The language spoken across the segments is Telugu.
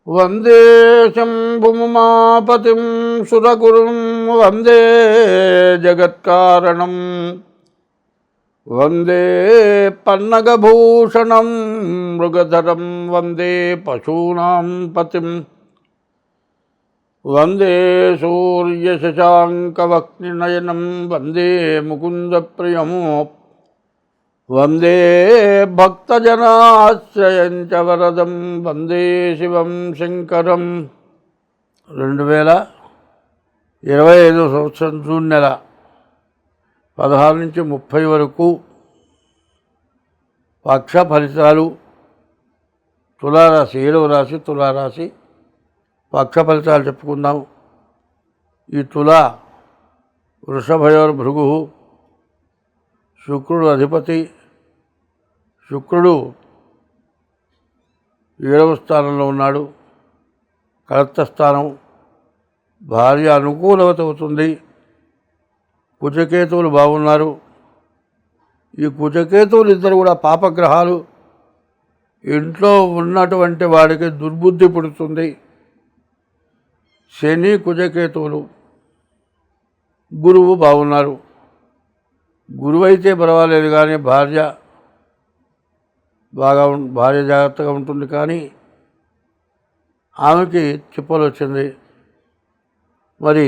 వందే శంభుమాపతిం సురగురుం వందే జగత్కారణం వందే పన్నగభూషణం మృగధరం వందే పశూనాం పతిం వందే సూర్యశశాంకవక్నినయనం వందే ముకుందప్రియం వందే భక్తజనాశ్రయం చ వరదం వందే శివం శంకరం. 2025 సంవత్సరం జూన్ నెల 16 నుంచి 30 వరకు పక్ష ఫలితాలు. తులారాశి 7వ రాశి తులారాశి పక్ష ఫలితాలు చెప్పుకుందాం. ఈ తులా వృషభయోర్భృగు, శుక్రుడు అధిపతి. శుక్రుడు 7వ స్థానంలో ఉన్నాడు, కలత్ర స్థానం. భార్య అనుకూలవత అవుతుంది. కుజకేతువులు బాగున్నారు. ఈ కుజకేతువులు ఇద్దరు కూడా పాపగ్రహాలు. ఇంట్లో ఉన్నటువంటి వాడికి దుర్బుద్ధి పుడుతుంది. శని కుజకేతువులు. గురువు బాగున్నారు. గురువు అయితే పర్వాలేదు, కానీ భార్య జాగ్రత్తగా ఉంటుంది. కానీ ఆమెకి చిప్పలు వచ్చింది. మరి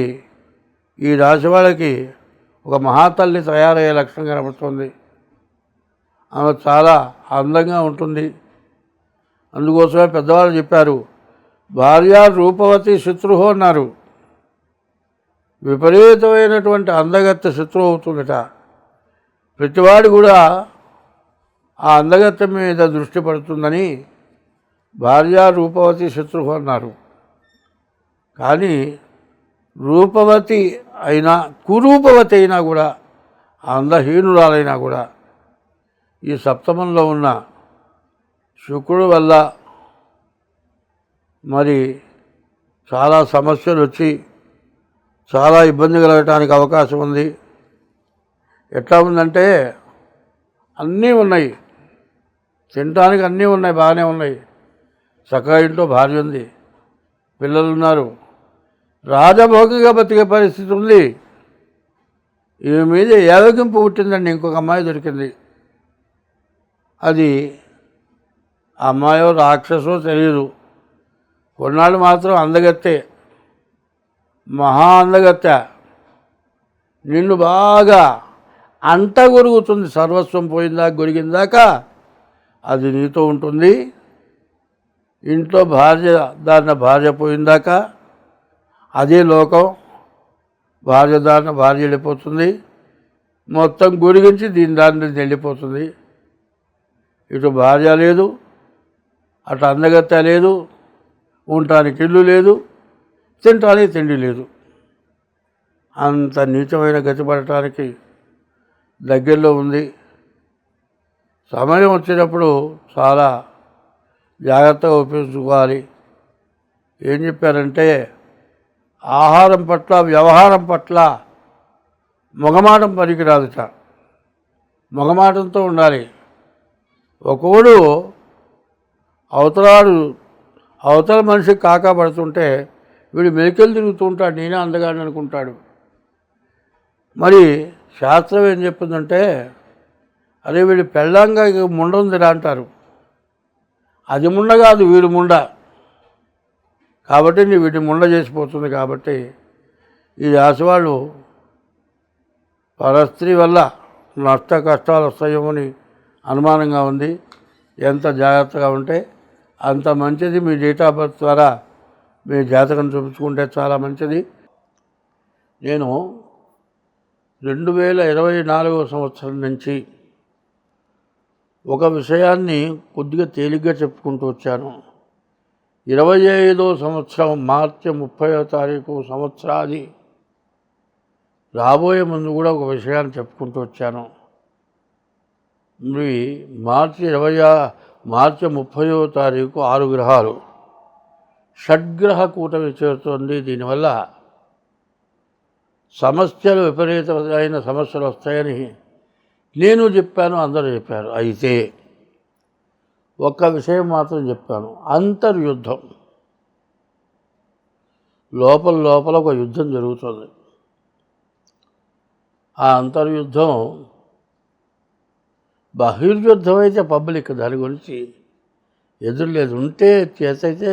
ఈ రాశి వాళ్ళకి ఒక మహాతల్లి తయారయ్యే లక్షణం కనబడుతుంది. ఆమె చాలా అందంగా ఉంటుంది. అందుకోసమే పెద్దవాళ్ళు చెప్పారు, భార్య రూపవతి శత్రువు అన్నారు. విపరీతమైనటువంటి అందగత్తె శత్రువు అవుతుందట. ప్రతివాడు కూడా ఆ అందగత్తె మీద దృష్టి పడుతుందని భార్య రూపవతి శత్రువు అన్నారు. కానీ రూపవతి అయినా కురూపవతి అయినా కూడా, అందహీనురాలైనా కూడా ఈ సప్తమంలో ఉన్న శుక్రుడు వల్ల మరి చాలా సమస్యలు వచ్చి చాలా ఇబ్బంది కలగటానికి అవకాశం ఉంది. ఎట్లా ఉందంటే అన్నీ ఉన్నాయి, తినడానికి అన్నీ ఉన్నాయి, బాగానే ఉన్నాయి. చక్కగా ఇంట్లో భార్య ఉంది, పిల్లలు ఉన్నారు, రాజభోగిగా బతికే పరిస్థితి ఉంది. ఈమె మీద ఏవగింపు పుట్టిందండి. ఇంకొక అమ్మాయి దొరికింది. అది ఆ అమ్మాయో రాక్షసో తెలియదు. కొన్నాళ్ళు మాత్రం అందగత్తే, మహా అందగత్తె. నిన్ను బాగా అంట గొరుగుతుంది. సర్వస్వం పోయిందాక గొరిగిందాక అది నీతో ఉంటుంది. ఇంట్లో భార్య పోయిందాక అదే లోకం. భార్య వెళ్ళిపోతుంది. మొత్తం గొరిగించి దాన్ని వెళ్ళిపోతుంది. ఇటు భార్య లేదు, అటు అందగత్తె లేదు, ఉండటానికి ఇల్లు లేదు, తినటానికి తిండి లేదు. అంత నీచమైన గతి పడటానికి దగ్గరలో ఉంది. సమయం వచ్చినప్పుడు చాలా జాగ్రత్తగా ఉపయోగించుకోవాలి. ఏం చెప్పారంటే, ఆహారం పట్ల వ్యవహారం పట్ల మొగమాటం పనికిరాదుట. మొగమాటంతో ఉండాలి. ఒకడు అవతల మనిషికి కాకా పడుతుంటే వీడు మెలికలు తిరుగుతూ ఉంటాడు, నేనే అందగాడిని అనుకుంటాడు. మరి శాస్త్రం ఏం చెప్పిందంటే, అదే వీడి పెళ్ళంగా ముండ ఉందిరా అంటారు. అది ముండ కాదు, వీడు ముండ. కాబట్టి వీటి ముండ చేసిపోతుంది. కాబట్టి ఈ రాశివాళ్ళు పరస్త్రీ వల్ల నష్ట కష్టాలు వస్తాయేమని అనుమానంగా ఉంది. ఎంత జాగ్రత్తగా ఉంటే అంత మంచిది. మీ డేట్ ఆఫ్ బర్త్ ద్వారా మీ జాతకం చూపించుకుంటే చాలా మంచిది. నేను 2024 సంవత్సరం నుంచి ఒక విషయాన్ని కొద్దిగా తేలిగ్గా చెప్పుకుంటూ వచ్చాను. 25వ సంవత్సరం మార్చి 30వ తారీఖు సంవత్సరాది రాబోయే ముందు కూడా ఒక విషయాన్ని చెప్పుకుంటూ వచ్చాను. మరి మార్చి 30వ తారీఖు 6 గ్రహాలు షడ్గ్రహ కూటమి చేరుతోంది. దీనివల్ల సమస్యలు, విపరీతమైన సమస్యలు వస్తాయని నేను చెప్పాను, అందరూ చెప్పారు. అయితే ఒక్క విషయం మాత్రం చెప్పాను, అంతర్యుద్ధం. లోపల లోపల ఒక యుద్ధం జరుగుతుంది. ఆ అంతర్యుద్ధం బహిర్యుద్ధం అయితే పబ్లిక్, దాని గురించి ఎదురులేదు. ఉంటే చేసైతే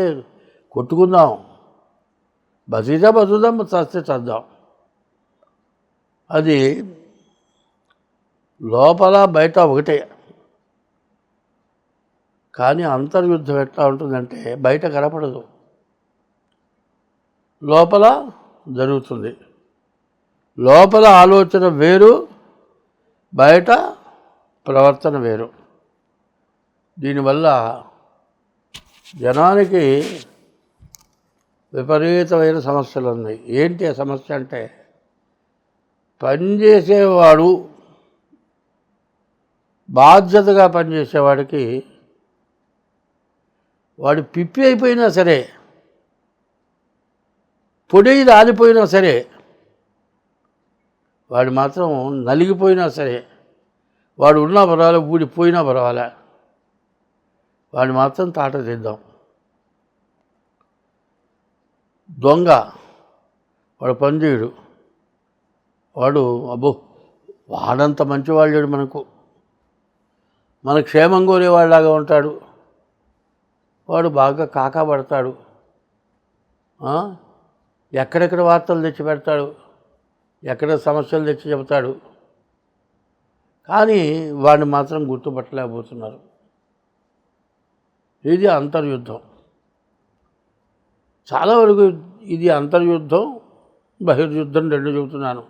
కొట్టుకుందాం, బతికితే బతుకుదాం, చస్తే చద్దాం. అది లోపల బయట ఒకటే. కానీ అంతర్యుద్ధం ఎట్లా ఉంటుందంటే బయట కనపడదు, లోపల జరుగుతుంది. లోపల ఆలోచన వేరు, బయట ప్రవర్తన వేరు. దీనివల్ల జనానికి విపరీతమైన సమస్యలు ఉన్నాయి. ఏంటి ఆ సమస్య అంటే, పనిచేసేవాడు, బాధ్యతగా పనిచేసేవాడికి వాడు పిప్పి అయిపోయినా సరే, పొడి రాలిపోయినా సరే, వాడు మాత్రం నలిగిపోయినా సరే, వాడు ఉన్నా పర్వాలే, ఊడిపోయినా పర్వాలే, వాడు మాత్రం తాట తీద్దాం. దొంగ వాడు పనిచేయడు, వాడు అబ్బో వాడంత మంచివాళ్ళు మన క్షేమం కోరేవాళ్ళలాగా ఉంటాడు, వాడు బాగా కాకా పడతాడు, ఎక్కడెక్కడ వార్తలు తెచ్చి పెడతాడు, ఎక్కడ సమస్యలు తెచ్చి చెబుతాడు. కానీ వాడిని మాత్రం గుర్తుపట్టలేకపోతున్నారు. ఇది అంతర్యుద్ధం. చాలా వరకు ఇది అంతర్యుద్ధం, బహిర్యుద్ధం రెండు చెబుతున్నాను.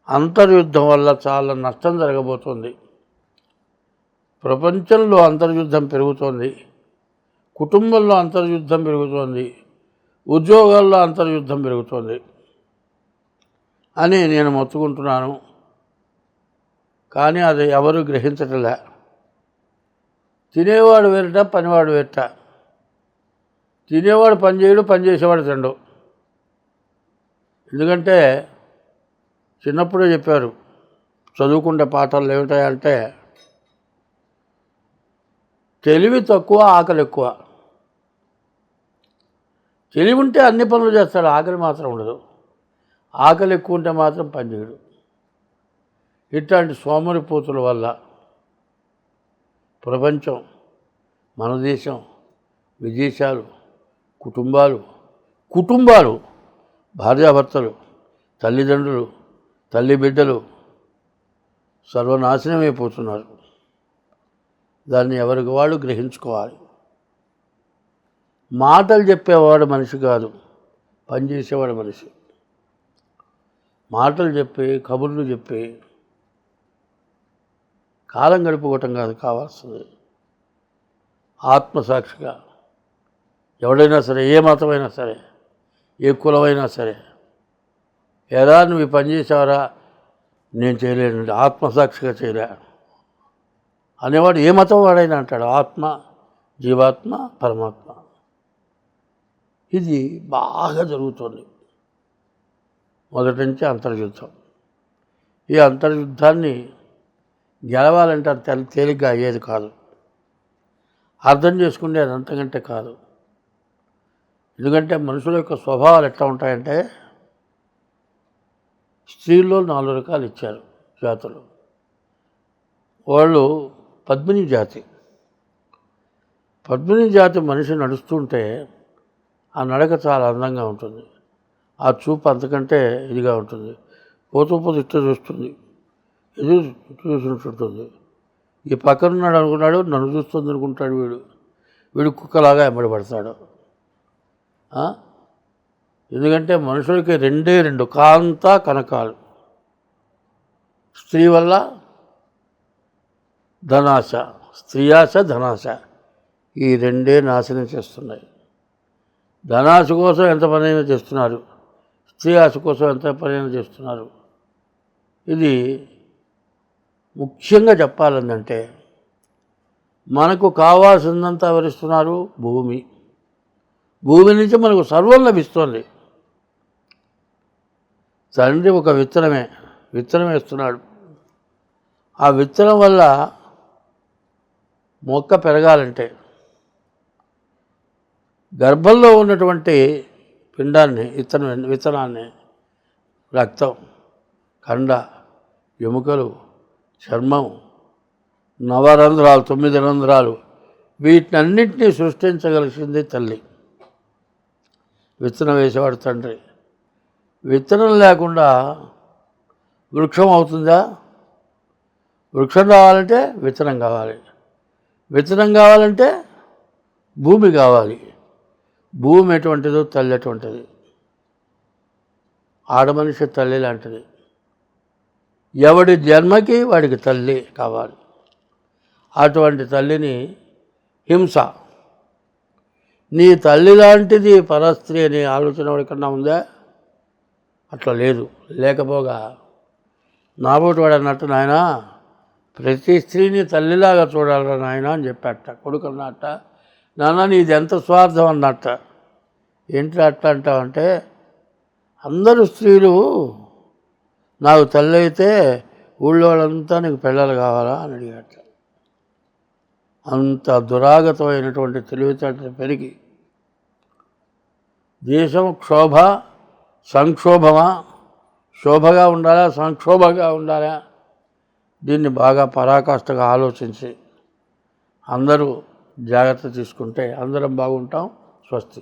అంతర్యుద్ధం వల్ల చాలా నష్టం జరగబోతోంది. ప్రపంచంలో అంతర్యుద్ధం పెరుగుతోంది, కుటుంబంలో అంతర్యుద్ధం పెరుగుతోంది, ఉద్యోగాల్లో అంతర్యుద్ధం పెరుగుతోంది అని నేను మొత్తుకుంటున్నాను. కానీ అది ఎవరు గ్రహించటలే. తినేవాడు వేరట, పనివాడు వేరట. తినేవాడు పని చేయడు, పని చేసేవాడు తినడు. ఎందుకంటే చిన్నప్పుడే చెప్పారు, చదువుకుంటే పాఠాలు ఏమిటాయంటే, తెలివి తక్కువ, ఆకలి ఎక్కువ. తెలివి ఉంటే అన్ని పనులు చేస్తాడు, ఆకలి మాత్రం ఉండదు. ఆకలి ఎక్కువ ఉంటే మాత్రం పని చేయడు. ఇట్లాంటి సోమరిపోతుల వల్ల ప్రపంచం, మన దేశం, విదేశాలు, కుటుంబాలు, భార్యాభర్తలు, తల్లిదండ్రులు, తల్లి బిడ్డలు సర్వనాశనమైపోతున్నారు. దాన్ని ఎవరికి వాళ్ళు గ్రహించుకోవాలి. మాటలు చెప్పేవాడు మనిషి కాదు, పనిచేసేవాడు మనిషి. మాటలు చెప్పి, కబుర్లు చెప్పి కాలం గడుపుకోవటం కాదు కావాల్సింది. ఆత్మసాక్షిగా ఎవడైనా సరే, ఏ మతమైనా సరే, ఏ కులమైనా సరే, ఎలా నువ్వు ఈ పని చేసావరా, నేను చేయలేను, ఆత్మసాక్షిగా చేయలే అనేవాడు ఏ మతం వాడైనా అంటాడు. ఆత్మ, జీవాత్మ, పరమాత్మ. ఇది బాగా జరుగుతుంది మొదటి నుంచి అంతర్యుద్ధం. ఈ అంతర్యుద్ధాన్ని గెలవాలంటే అంత తేలిగ్గా అయ్యేది కాదు, అర్థం చేసుకునేది అంతకంటే కాదు. ఎందుకంటే మనుషుల యొక్క స్వభావాలు ఎట్లా ఉంటాయంటే, స్త్రీల్లో 4 రకాలు ఇచ్చారు జాతులు. వాళ్ళు పద్మిని జాతి. పద్మిని జాతి మనిషి నడుస్తుంటే ఆ నడక చాలా అందంగా ఉంటుంది, ఆ చూపు అంతకంటే ఇదిగా ఉంటుంది. పోతూ ఇట్లా చూస్తుంది, ఇది చూస్తుంటుంది. ఈ పక్కనున్నాడు అనుకున్నాడు, నన్ను చూస్తుంది అనుకుంటాడు. వీడు కుక్కలాగా ఎమ్మడిపడతాడు. ఎందుకంటే మనుషులకి 2 కాంత కనకాలు. స్త్రీ వల్ల ధనాశ, స్త్రీ ఆశ, ధనాశ, ఈ 2 నాశనం చేస్తున్నాయి. ధనాశ కోసం ఎంత పనైనా చేస్తున్నారు, స్త్రీ ఆశ కోసం ఎంత పనైనా చేస్తున్నారు. ఇది ముఖ్యంగా చెప్పాలంటే, మనకు కావాల్సిందంతా ఎవరిస్తున్నారు? భూమి నుంచి మనకు సర్వం లభిస్తుంది. తండ్రి ఒక విత్తనం వేస్తున్నాడు. ఆ విత్తనం వల్ల మొక్క పెరగాలంటే, గర్భంలో ఉన్నటువంటి పిండాన్ని విత్తనాన్ని రక్తం, కండ, ఎముకలు, చర్మం, నవరంధ్రాలు, 9 రంధ్రాలు, వీటినన్నింటినీ సృష్టించగలిసింది తల్లి. విత్తనం వేసేవాడు తండ్రి. విత్తనం లేకుండా వృక్షం అవుతుందా? వృక్షం కావాలంటే విత్తనం కావాలి. విత్తనం కావాలంటే భూమి కావాలి. భూమి ఎటువంటిదో తల్లి ఎటువంటిది. ఆడమనిషి తల్లి లాంటిది. ఎవడి జన్మకి వాడికి తల్లి కావాలి. అటువంటి తల్లిని హింస, నీ తల్లి లాంటిది పరస్త్రీ అనే ఆలోచన ఎవరికన్నా ఉందా? అట్లా లేదు. లేకపోగా నాబోటి వాడు అన్నట్టు, నాయన ప్రతి స్త్రీని తల్లిలాగా చూడాలరా నాయన అని చెప్పాట. కొడుకు అన్నట్ట, నాన్న నీది ఎంత స్వార్థం అన్నట్ట. ఏంటి అట్లా అంటావంటే, అందరూ స్త్రీలు నాకు తల్లి అయితే ఊళ్ళో వాళ్ళంతా నీకు పిల్లలు కావాలా అని అడిగాట. అంత దురాగతమైనటువంటి తెలివితేటలు పెరిగి దేశం క్షోభ సంక్షోభమా, శోభగా ఉండాలా సంక్షోభంగా ఉండాలా, దీన్ని బాగా పరాకాష్ఠగా ఆలోచించి అందరూ జాగ్రత్త తీసుకుంటే అందరం బాగుంటాం. స్వస్తి.